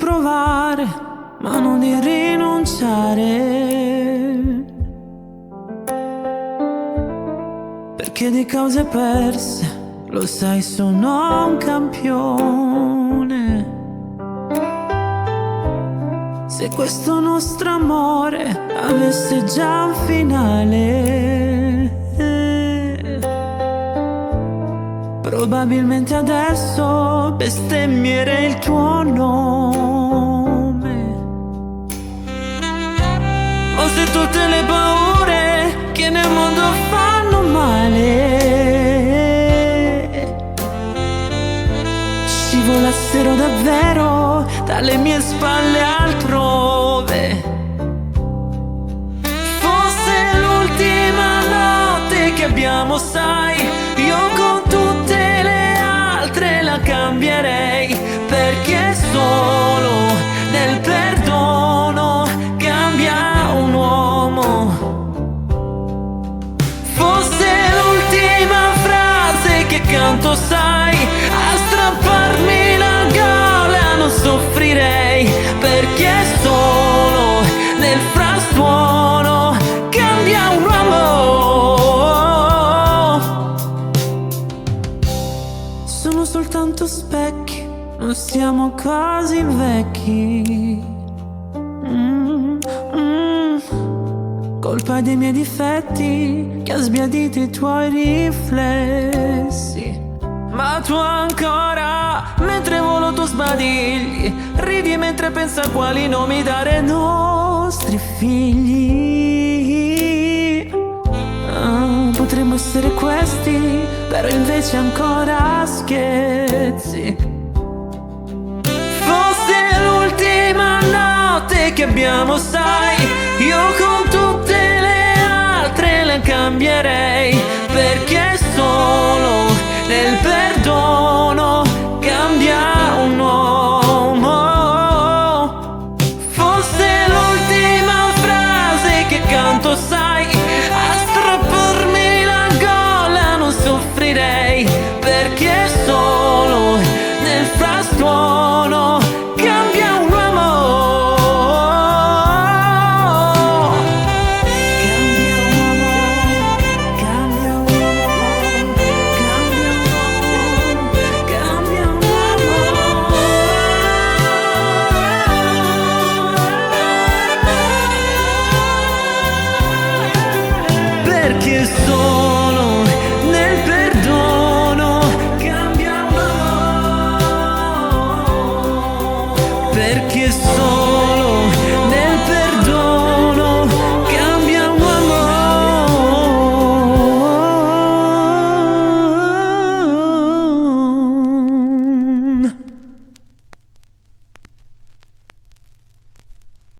provare, ma non di rinunciare, perché di cause perse, lo sai, sono un campione. Se questo nostro amore avesse già un finale, probabilmente adesso bestemmierei il tuo nome. Ma se tutte le paure che nel mondo fanno male scivolassero davvero dalle mie spalle altrove, fosse l'ultima notte che abbiamo, sai, io con tutte le altre la cambierei, perché solo nel perdono cambia un uomo. Fosse l'ultima frase che canto, sai, a strapparmi la gola non soffrirei, perché solo nel frastuono cambia un uomo. Sono soltanto specchi, non siamo così vecchi. Colpa dei miei difetti che ha sbiadito i tuoi riflessi. Ma tu ancora, mentre volo tu sbadigli, ridi mentre pensa a quali nomi dare ai nostri figli. Potremmo essere questi, però invece ancora scherzi. Fosse l'ultima notte che abbiamo, sai, io con tutte le altre la cambierei, perché solo nel perdono cambia un uomo. Fosse l'ultima frase che canto, sai, a strapparmi la gola non soffrirei, perché solo nel frastuono cambia un uomo. Perché solo nel perdono cambia un uomo. Perché solo